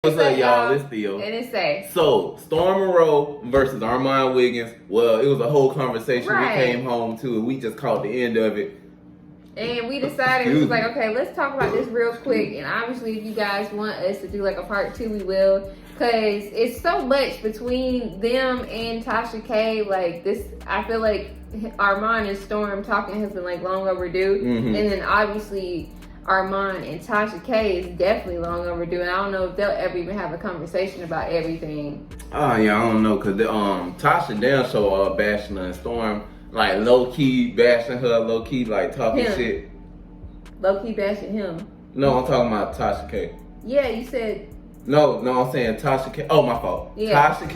What's up, y'all? It's Theo. Th&Ce. So, Storm Monroe versus Armon Wiggins. Well, it was a whole conversation Right. we came home to, and we just caught the end of it. And we decided, we was like, okay, let's talk about this real quick. And obviously, if you guys want us to do like a part 2, we will. Because it's so much between them and Tasha K. Like, this, I feel like Armon and Storm talking has been like long overdue. Mm-hmm. And then obviously, Armon and Tasha K is definitely long overdue. And I don't know if they'll ever even have a conversation about everything. Oh, yeah, I don't know. Because Tasha damn sure bashing her, and Storm, like, low-key bashing her, low-key, like, talking shit. Low-key bashing him. No, I'm talking about Tasha K. Yeah, you said... No, I'm saying Tasha K. Oh, my fault. Yeah. Tasha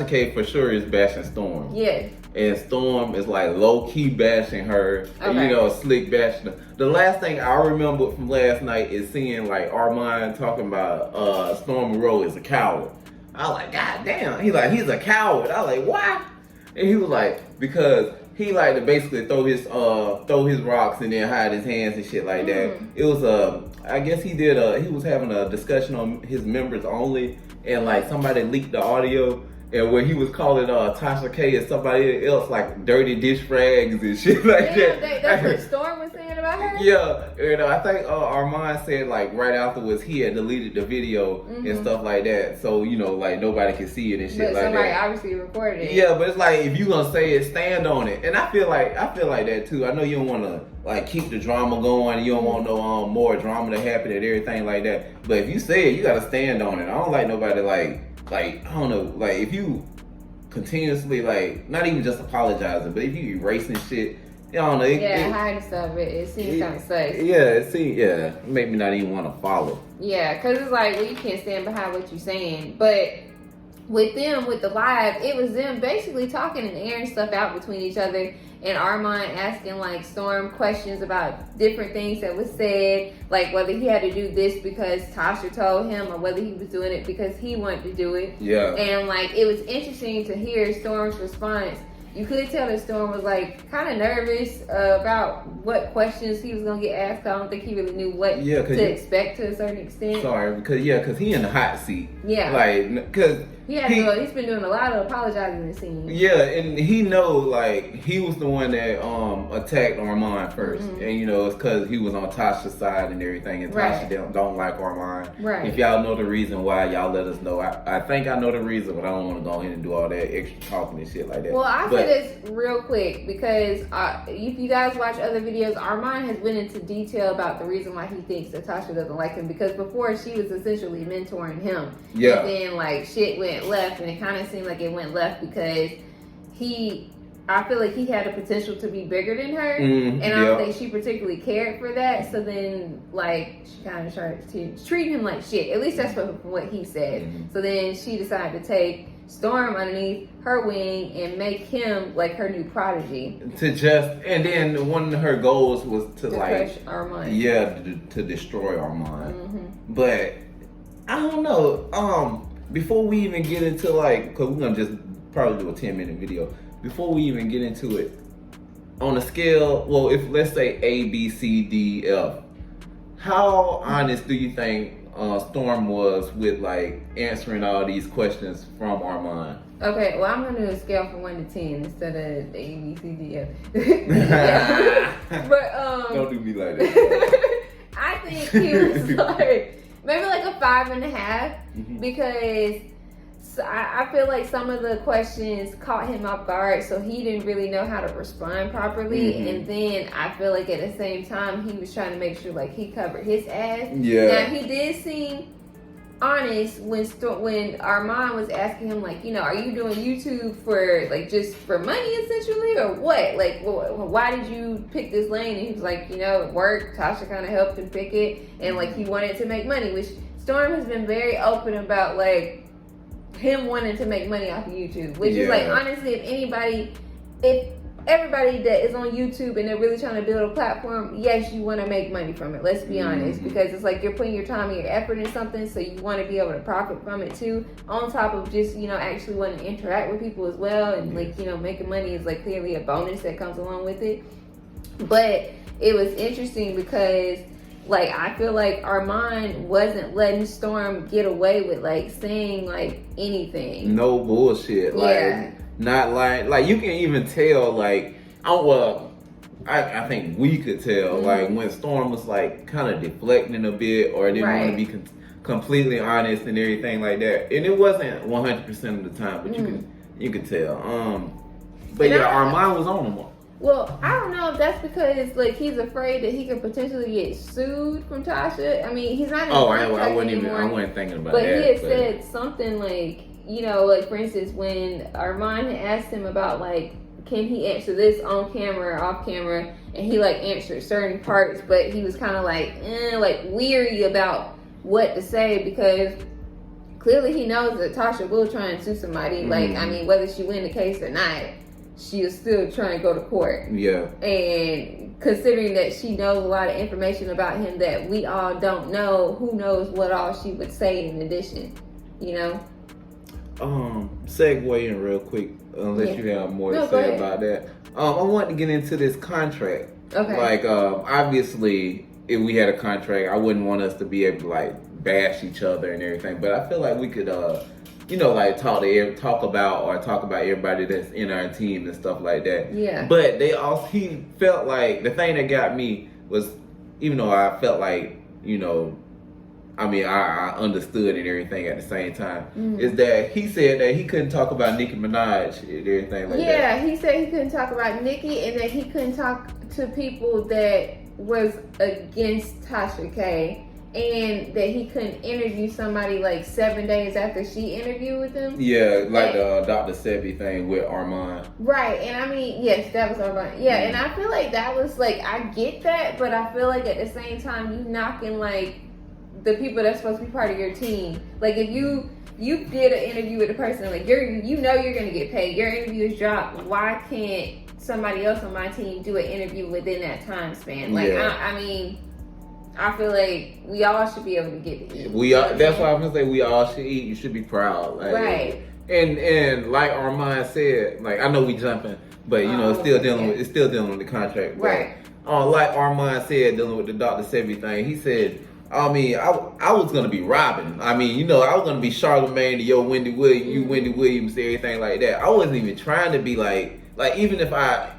K for sure is bashing Storm. Yes. And Storm is like low-key bashing her, and, Okay. slick bashing her. The last thing I remember from last night is seeing like Armon talking about Storm Monroe is a coward. I was like, God damn. He's a coward. I was like, why? And he was like, because he like to basically throw his rocks and then hide his hands and shit like that. It was I guess he was having a discussion on his members only, and like somebody leaked the audio. And where he was calling Tasha K and somebody else like dirty dish rags and shit like that. That's what Storm was saying about her? Yeah, and I think Armon said like right afterwards he had deleted the video and stuff like that. So, like nobody can see it and shit but like that. somebody obviously recorded it. Yeah, but it's like if you gonna say it, stand on it. And I feel like that too. I know you don't wanna like keep the drama going, you don't want no more drama to happen and everything like that. But if you say it, you gotta stand on it. I don't like nobody like I don't know, like if you continuously like not even just apologizing, but if you erasing shit, I don't know. Hiding stuff. It seems kind of sus. It make me not even want to follow. Yeah, because it's like, well, you can't stand behind what you're saying. But with them, with the live, it was them basically talking and airing stuff out between each other. And Armon asking like Storm questions about different things that was said, like whether he had to do this because Tasha told him or whether he was doing it because he wanted to do it. Yeah. And like it was interesting to hear Storm's response. You could tell that Storm was like kind of nervous about what questions he was gonna get asked. I don't think he really knew what to expect to a certain extent. Sorry, because he in the hot seat. Yeah. Like, because he's been doing a lot of apologizing it seems. Yeah, and he know like he was the one that attacked Armon first, and it's because he was on Tasha's side and everything, and Tasha don't like Armon. Right. If y'all know the reason why, y'all let us know. I think I know the reason, but I don't want to go ahead and do all that extra talking and shit like that. Well, I say this real quick because if you guys watch other videos, Armon has went into detail about the reason why he thinks that Tasha doesn't like him, because before she was essentially mentoring him. Yeah. And then like shit went left, and it kind of seemed like it went left because I feel like he had a potential to be bigger than her, and I don't think she particularly cared for that. So then, like, she kind of started to treat him like shit. At least that's what he said. So then she decided to take Storm underneath her wing and make him like her new prodigy. And then one of her goals was to like crush Armon. Yeah, to destroy Armon. But I don't know. Before we even get into like, because we're gonna just probably do a 10-minute video. Before we even get into it, on a scale, well, if let's say A, B, C, D, F, how honest do you think Storm was with like answering all these questions from Armon? Okay, well, I'm gonna do a scale from 1 to 10 instead of A, B, C, D, F. But don't do me like that. I think he was like maybe like a 5.5 because I feel like some of the questions caught him off guard, so he didn't really know how to respond properly. And then I feel like at the same time he was trying to make sure like he covered his ass. Yeah. Now he did seem honest when Armon was asking him like, are you doing YouTube for like just for money essentially or what? Like, why did you pick this lane? And he was like, it worked. Tasha kind of helped him pick it, and like he wanted to make money, which Storm has been very open about, like him wanting to make money off of YouTube, which is like, honestly, if everybody that is on YouTube and they're really trying to build a platform, yes, you want to make money from it. Let's be honest, because it's like you're putting your time and your effort in something, so you want to be able to profit from it too, on top of just, actually wanting to interact with people as well. And like, making money is like clearly a bonus that comes along with it. But it was interesting because like, I feel like Armon wasn't letting Storm get away with, like, saying, like, anything. No bullshit. Yeah. Like, not like you can even tell, like, I think we could tell, like, when Storm was, like, kind of deflecting a bit or didn't want to be completely honest and everything like that. And it wasn't 100% of the time, but you could tell. But yeah, Armon was on him. Well, I don't know if that's because, like, he's afraid that he could potentially get sued from Tasha. I mean, he's not in I wasn't thinking about that. But he had said something like, you know, like, for instance, when Armon had asked him about, like, can he answer this on camera or off camera, and he, like, answered certain parts, but he was kind of like weary about what to say, because clearly he knows that Tasha will try and sue somebody. Like, I mean, whether she win the case or not, she is still trying to go to court. Yeah. And considering that she knows a lot of information about him that we all don't know, who knows what all she would say in addition, you know? Segue in real quick, unless you have more to say about that. I want to get into this contract. Okay. Like, obviously, if we had a contract, I wouldn't want us to be able to, like, bash each other and everything. But I feel like we could, you know, like, talk about everybody that's in our team and stuff like that. Yeah. But he felt like, the thing that got me was, even though I felt like, you know, I mean, I understood and everything at the same time, is that he said that he couldn't talk about Nicki Minaj and everything like that. Yeah, he said he couldn't talk about Nicki, and that he couldn't talk to people that was against Tasha K, and that he couldn't interview somebody like 7 days after she interviewed with him. Yeah, like the Dr. Sebi thing with Armon. Right, and I mean, yes, that was Armon. Yeah, and I feel like that was, like, I get that, but I feel like at the same time, you knocking, like, the people that's supposed to be part of your team. Like, if you did an interview with a person, like, you know you're gonna get paid, your interview is dropped, why can't somebody else on my team do an interview within that time span? Like, I mean, I feel like we all should be able to get to eat. That's why I'm gonna say we all should eat. You should be proud. Like, right. And like Armon said, like, I know we jumping, but you know, it's still dealing with the contract. But, right. Like Armon said, dealing with the Dr. Sebi thing, he said, I mean, I was gonna be Robin. I mean, you know, I was gonna be Charlamagne to your Wendy Williams, you Wendy Williams, everything like that. I wasn't even trying to be like even if I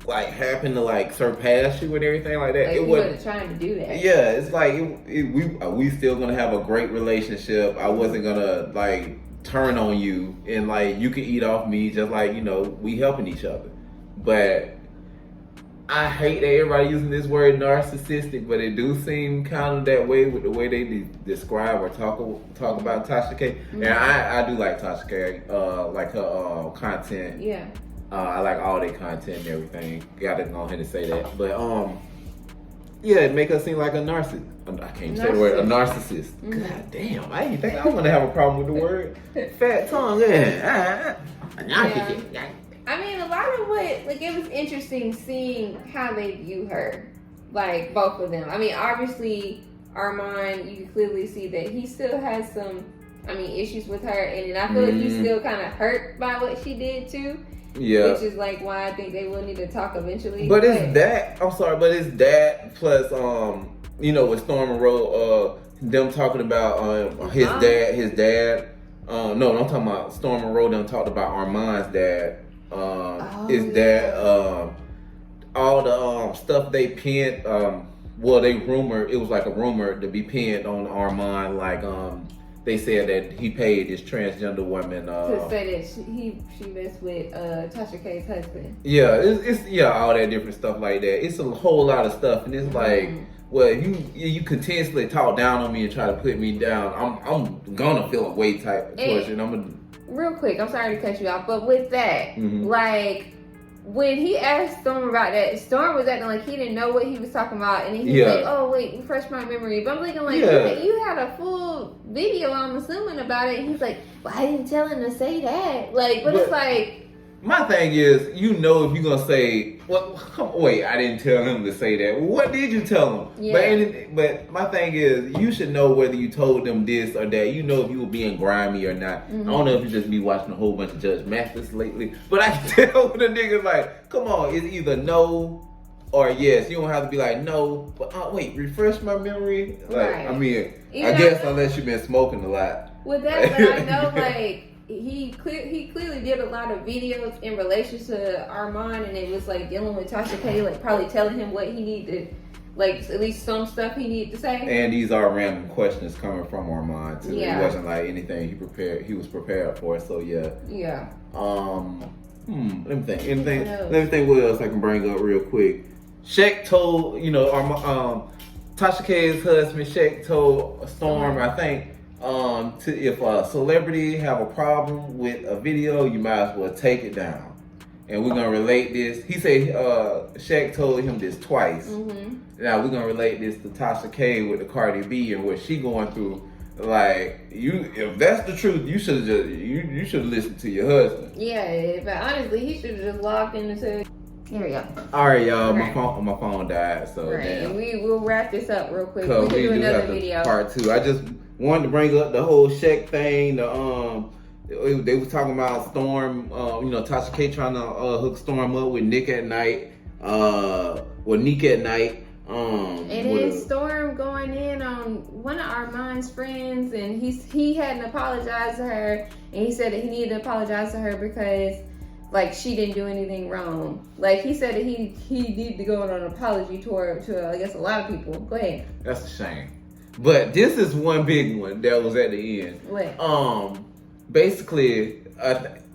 like happen to like surpass you and everything like that, like, it wasn't trying to do that. Yeah, it's like we still gonna have a great relationship. I wasn't gonna like turn on you, and like you can eat off me, just like, you know, we helping each other. But I hate that everybody using this word narcissistic, but it do seem kind of that way with the way they describe or talk about Tasha K. And I do like Tasha K, like her content. Yeah. I like all their content and everything. Gotta go ahead and say that. But yeah, it make her seem like a narcissist. I can't say the word, a narcissist. God damn, I didn't think I was gonna have a problem with the word. Fat tongue, yeah. I mean, a lot of what, like, it was interesting seeing how they view her, like, both of them. I mean, obviously, Armon, you can clearly see that he still has some, I mean, issues with her, and then I feel like he's still kind of hurt by what she did too. Yeah. Which is like why I think they will need to talk eventually. But it's that, I'm sorry, but it's that plus, you know, with Storm Monroe, them talking about his dad. No, I'm talking about Storm Monroe. Them talked about Armon's dad. All the stuff they pinned. Well, they rumored, it was like a rumor to be pinned on Armon. Like they said that he paid this transgender woman to say that she messed with Tasha K's husband. Yeah, it's all that different stuff like that. It's a whole lot of stuff, and it's like, well, you continuously talk down on me and try to put me down, I'm gonna feel a way type towards you. And real quick, I'm sorry to cut you off, but with that, like, when he asked Storm about that, Storm was acting like he didn't know what he was talking about, and he was like, oh wait, refresh my memory. But I'm thinking, like, you had a full video, I'm assuming, about it, and he's like, well, I didn't tell him to say that. Like, but it's like, my thing is, you know, if you're gonna say, well, wait, I didn't tell him to say that. What did you tell him? Yeah. But my thing is, you should know whether you told them this or that. You know if you were being grimy or not. I don't know if you just be watching a whole bunch of Judge Mathis lately, but I can tell when the nigga's like, come on, it's either no or yes. You don't have to be like, no, but wait, refresh my memory. Like, Right. I mean, You I know, guess unless you've been smoking a lot. With that, but I know like he clearly did a lot of videos in relation to Armon, and it was like dealing with Tasha K, like probably telling him what he needed, like at least some stuff he needed to say. And these are random questions coming from Armon too. Yeah. It wasn't like anything he was prepared for. So yeah. Yeah. Let me think. Let me think what else I can bring up real quick. Shaq told, Tasha K's husband, Shaq told Storm, I think, if a celebrity have a problem with a video, you might as well take it down. And we're gonna relate this. He said Shaq told him this twice. Mm-hmm. Now we're gonna relate this to Tasha K with the Cardi B and what she going through. Like, if that's the truth, you should you should listen to your husband. Yeah, but honestly, he should have just logged into. Here we go. All right, y'all. Okay. My phone died, so Right, damn. and we'll wrap this up real quick. We Cause can do do another have the video. part 2. I just wanted to bring up the whole Shaq thing. They was talking about Storm. Tasha K trying to hook Storm up with Nick at Night. Nick at Night. And then Storm going in on one of Armon's friends, and he hadn't apologized to her, and he said that he needed to apologize to her because like she didn't do anything wrong. Like he said that he needed to go on an apology tour to I guess a lot of people. Go ahead. That's a shame. But this is one big one that was at the end. What? Basically,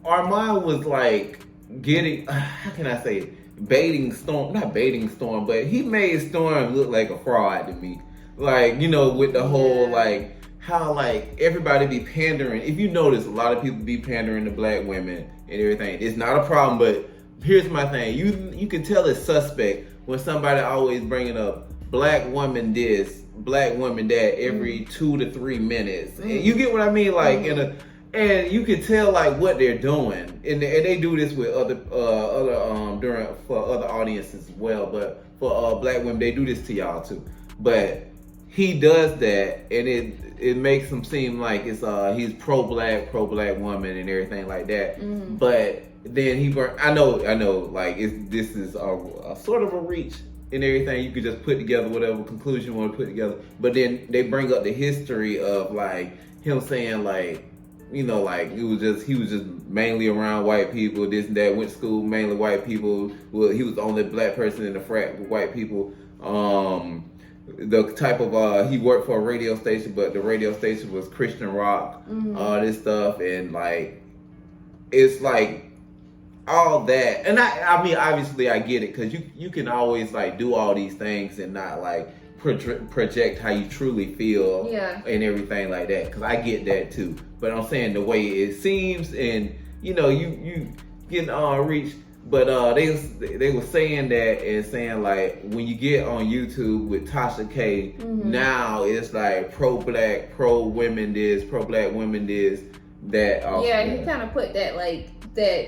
Armon was like getting, how can I say it? Not baiting Storm, but he made Storm look like a fraud to me. Like, with the whole, like, how, like, everybody be pandering. If you notice, a lot of people be pandering to black women and everything. It's not a problem, but here's my thing. You can tell it's suspect when somebody always bringing up black woman this, black woman that every 2 to 3 minutes. And you get what I mean? Like, and you can tell like what they're doing, and they do this with other for other audiences as well. But for black women, they do this to y'all too. But he does that, and it makes him seem like it's he's pro black woman and everything like that. Mm-hmm. But then I know like this is a sort of a reach and everything. You could just put together whatever conclusion you want to put together. But then they bring up the history of like him saying like, like he was just mainly around white people, this and that, went to school, mainly white people. Well, he was the only black person in the frat with white people. The type of, he worked for a radio station, but the radio station was Christian rock, all this stuff. And like, it's like all that. And I mean, obviously I get it, because you can always like do all these things and not like project how you truly feel and everything like that, because I get that too. But I'm saying the way it seems, and you getting reached. But they were saying that and saying like when you get on YouTube with Tasha K, now it's like pro black, pro women this, pro black women this, that. Yeah, he kind of put that like that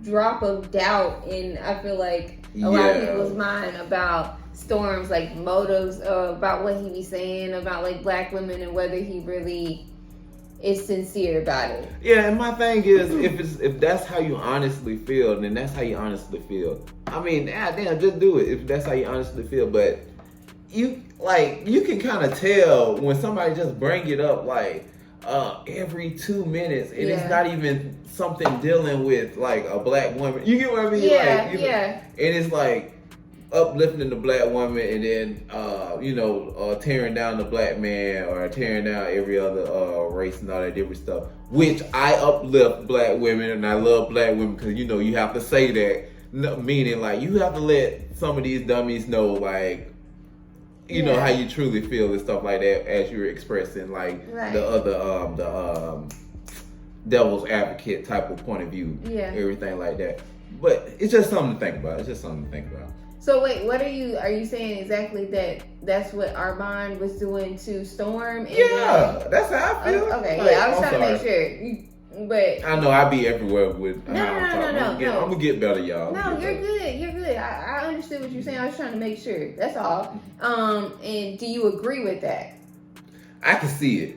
drop of doubt in, I feel like, a lot of people's mind about Storm's like motives, about what he be saying about like black women and whether he really is sincere about it. Yeah, and my thing is, if that's how you honestly feel, then that's how you honestly feel. I mean, damn, just do it if that's how you honestly feel. But you can kind of tell when somebody just bring it up like every 2 minutes, and it's not even something dealing with like a black woman. You get what I mean? Yeah, like, and it's like uplifting the black woman, and then tearing down the black man, or tearing down every other race and all that different stuff. Which I uplift black women, and I love black women, because you have to say that, meaning like you have to let some of these dummies know like know how you truly feel and stuff like that, as you're expressing like the other devil's advocate type of point of view, everything like that. But it's just something to think about. So wait, what are you saying exactly that's what Armon was doing to Storm? And that's how I feel. Okay, like, I was trying to make sure. But I know I be everywhere with. No. I'm gonna get better, y'all. No, you're good. I understood what you're saying. I was trying to make sure. That's all. And do you agree with that? I can see it.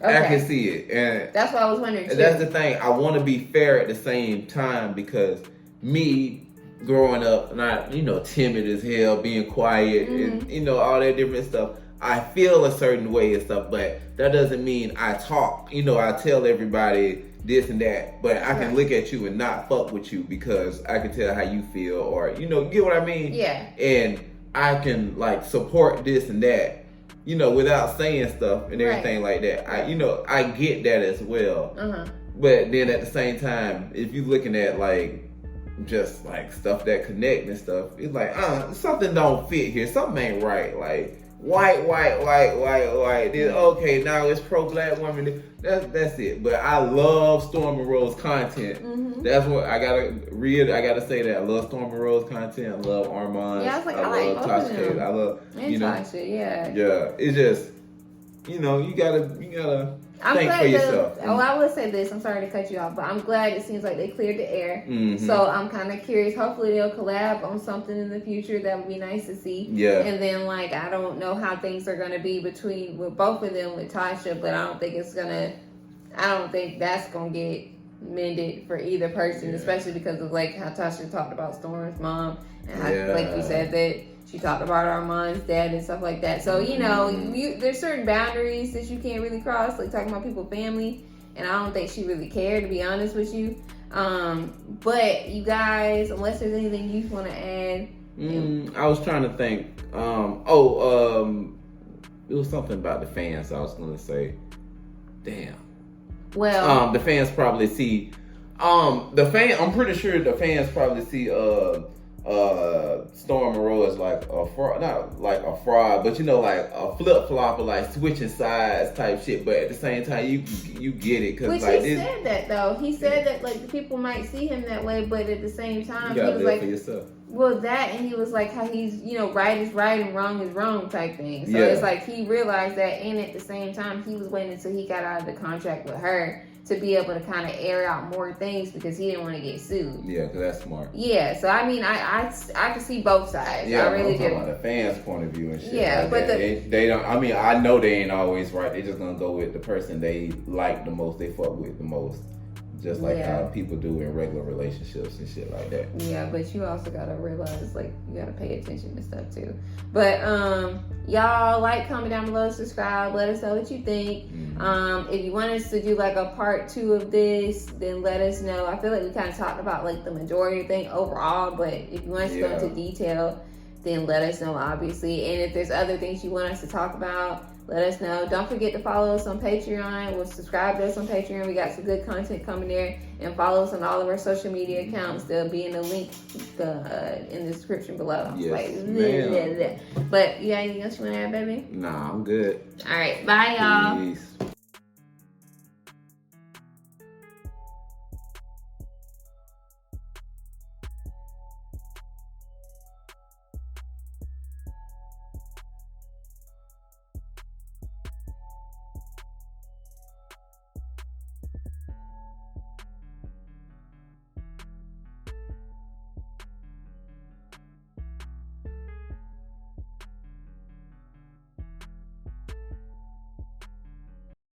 Okay. I can see it, and that's what I was wondering too. That's the thing. I want to be fair at the same time, because me, growing up, not, timid as hell, being quiet, and, all that different stuff. I feel a certain way and stuff, but that doesn't mean I talk. I tell everybody this and that, but I can look at you and not fuck with you because I can tell how you feel, or, get what I mean? Yeah. And I can, like, support this and that, without saying stuff and everything like that. I get that as well. But then at the same time, if you're looking at, like, just, like, stuff that connect and stuff, it's like, something don't fit here. Something ain't right. Like, white. Then, okay, now it's pro-black woman. That's it. But I love Storm Monroe's content. That's what I gotta say that I love Storm Monroe's content. I love Armon. Yeah, I love like Tasha. I love Tasha, yeah. Yeah, it's just you gotta think for yourself. I will say this. I'm sorry to cut you off, but I'm glad it seems like they cleared the air. So I'm kind of curious. Hopefully they'll collab on something in the future. That would be nice to see. Yeah. And then I don't know how things are gonna be with both of them with Tasha, but I don't think that's gonna get mended for either person, especially because of how Tasha talked about Storm's mom, and like you said that she talked about Armon's dad and stuff like that. So there's certain boundaries that you can't really cross, like talking about people's family, and I don't think she really cared, to be honest with you. But you guys, unless there's anything you want to add. I was trying to think. It was something about the fans. I was gonna say, damn. Well, the fans probably see. I'm pretty sure the fans probably see. Storm Monroe is like a fraud, not like a fraud, but like a flip flopper, like switching sides type shit. But at the same time, you get it because he said that though. He said that people might see him that way, but at the same time, you he was like, for yourself. Well, that, and he was like how he's right is right and wrong is wrong type thing. So it's like he realized that, and at the same time, he was waiting until he got out of the contract with her to be able to kind of air out more things because he didn't want to get sued. Yeah, because that's smart. Yeah, so I mean, I can see both sides. Yeah, I really do. About the fans' point of view and shit. Yeah, like but they don't. I mean, I know they ain't always right. They just gonna go with the person they like the most, they fuck with the most. Just like how people do in regular relationships and shit like that. Yeah, but you also gotta realize, you gotta pay attention to stuff too. But y'all comment down below, subscribe, let us know what you think. If you want us to do a part 2 of this, then let us know. I feel like we kind of talked about the majority thing overall, but if you want us to go into detail, then let us know, obviously. And if there's other things you want us to talk about, let us know. Don't forget to follow us on Patreon. We'll subscribe to us on Patreon. We got some good content coming there. And follow us on all of our social media accounts. They'll be in the link in the description below. Yes, But you got anything else you want to add, baby? Nah, I'm good. All right. Bye, y'all. Peace.